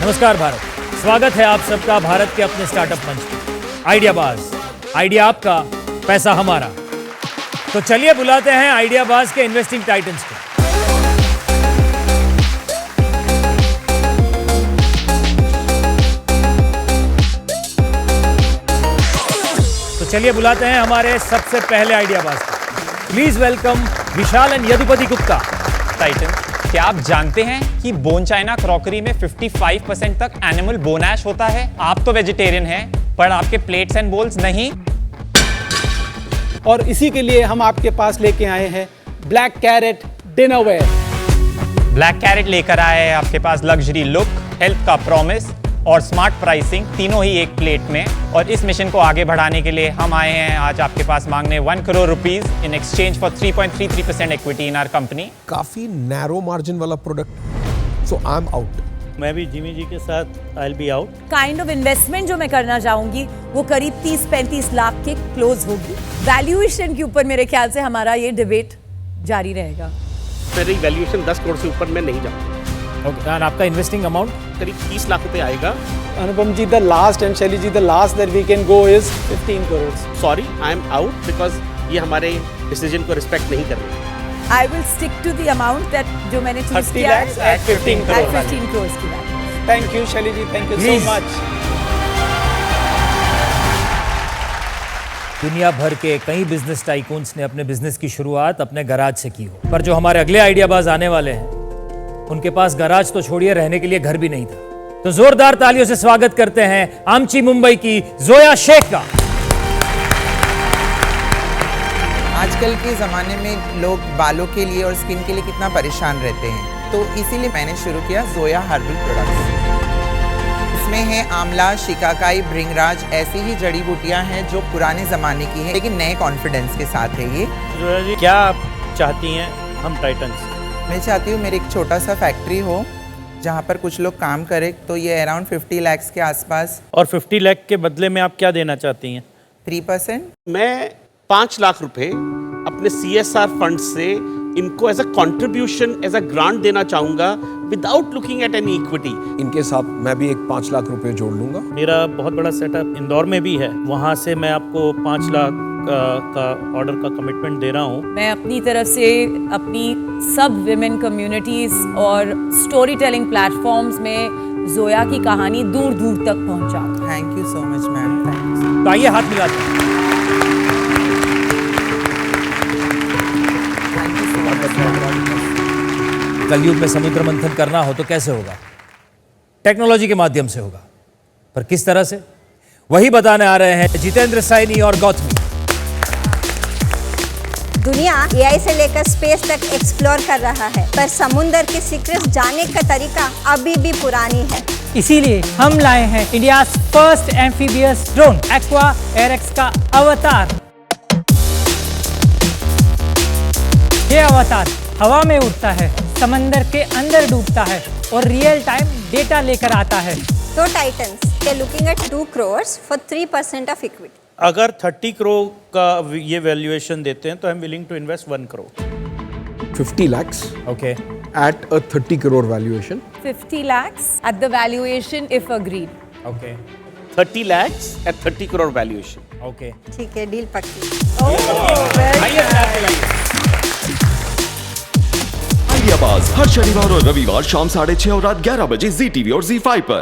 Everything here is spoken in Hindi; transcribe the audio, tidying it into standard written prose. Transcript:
नमस्कार भारत, स्वागत है आप सबका भारत के अपने स्टार्टअप मंच पर। आइडियाबाज, आइडिया आपका, पैसा हमारा। तो चलिए बुलाते हैं आइडियाबाज के इन्वेस्टिंग टाइटन्स को। तो चलिए बुलाते हैं हमारे सबसे पहले आइडियाबाज को। Please welcome Vishal and Yadupati Gupta. Titan, क्या आप जानते हैं कि बोन चाइना क्रॉकरी में 55% तक एनिमल बोन ऐश होता है? आप तो वेजिटेरियन हैं, पर आपके प्लेट्स एंड बोल्स नहीं। और इसी के लिए हम आपके पास लेके आए हैं black carat dinnerware. Black carat लेकर आए हैं आपके पास लग्जरी लुक, हेल्थ का प्रॉमिस और स्मार्ट प्राइसिंग, तीनों ही एक प्लेट में। और इस मिशन को आगे बढ़ाने के लिए हम आए हैं आज आपके पास मांगने 1 crore rupees in exchange for 3.33% equity in our company. काफी नैरो मार्जिन वाला product, so I am out. मैं भी जिमी जी के साथ I will be out. Kind of investment जो मैं करना चाहूंगी वो करीब 30-35 लाख के क्लोज होगी। वैल्यूएशन के ऊपर मेरे ख्याल से हमारा ये डिबेट जारी रहेगा। मेरी वैल्यूएशन 10 करोड़ से ऊपर मैं नहीं जाऊँ। ओके, और आपका इन्वेस्टिंग अमाउंट करीब 30 लाख रुपए आएगा। Anupam ji, the last and Shaily ji, the last that we can go is 15 crore. Sorry, I am out because ये हमारे डिसीजन को रिस्पेक्ट नहीं कर रहे। I will stick to the amount that जो मैंने चूज 30 किया lakhs at 15 crore at 15 crores की वैल्यू। Thank you Shaily ji, thank you so Please. Much. दुनिया भर के कई बिजनेस टाइकून्स ने अपने बिजनेस की शुरुआत अपने गराज से की हो, पर जो हमारे अगले आइडियाबाज आने वाले हैं उनके पास गराज तो छोड़िए, रहने के लिए घर भी नहीं था। तो जोरदार तालियों से स्वागत करते हैं आमची मुंबई की जोया शेख का। आजकल के ज़माने में लोग बालों के लिए और स्किन के लिए कितना परेशान रहते हैं, तो इसीलिए मैंने शुरू किया जोया हर्बल प्रोडक्ट्स। इसमें है आंवला, शिकाकाई, भृंगराज, ऐसी ही जड़ी बूटियां हैं जो पुराने ज़माने की है लेकिन नए कॉन्फिडेंस के साथ है ये। जोया जी, क्या आप चाहती हैं हम टाइटन से? मैं चाहती हूँ मेरी एक छोटा सा फैक्ट्री हो जहाँ पर कुछ लोग काम करें, तो ये अराउंड 50 लाख के आसपास। और 50 लाख के बदले में आप क्या देना चाहती हैं? 3%। मैं 5 लाख रुपए अपने CSR फंड से इनको as a contribution, as a grant देना चाहूंगा without looking at any equity. इनके साथ मैं भी एक 5 लाख रुपए जोड़ लूंगा। मेरा बहुत बड़ा सेटअप इंदौर में भी है, वहाँ से मैं आपको 5 लाख का ऑर्डर का कमिटमेंट दे रहा हूँ। मैं अपनी तरफ से अपनी सब विमेन कम्युनिटीज और स्टोरी टेलिंग प्लेटफॉर्म्स में जोया की कहानी दूर दूर तक पहुँचाऊँ। Thank you so much ma'am, thank you. तो आइए हाथ मिलाते हैं। कलयुग में समुद्र मंथन करना हो तो कैसे होगा? टेक्नोलॉजी के माध्यम से होगा, पर किस तरह से, वही बताने आ रहे हैं जितेंद्र साइनी और गौतमी। दुनिया AI से लेकर स्पेस तक एक्सप्लोर कर रहा है, पर समुंदर के सीक्रेट्स जानने का तरीका अभी भी पुरानी है। इसीलिए हम लाए हैं India first amphibious drone Aqua AirX का अवतार। ये अवतार हवा में उड़ता है, समंदर के अंदर डूबता है और रियल टाइम डेटा लेकर आता है। तो titans, they are looking at 2 crores for 3% of equity. अगर 30 करोड़ का ये वैल्यूएशन देते हैं तो I am willing to invest 1 crore. 50 lakhs okay, at a 30 crore valuation. 50 lakhs at the valuation if agreed. Okay, 30 lakhs at 30 crore valuation. Okay. ठीक है, डील पक्की। आइडियाबाज हर शनिवार और रविवार शाम 6:30 और रात 11 बजे ZTV और ZEE5 पर।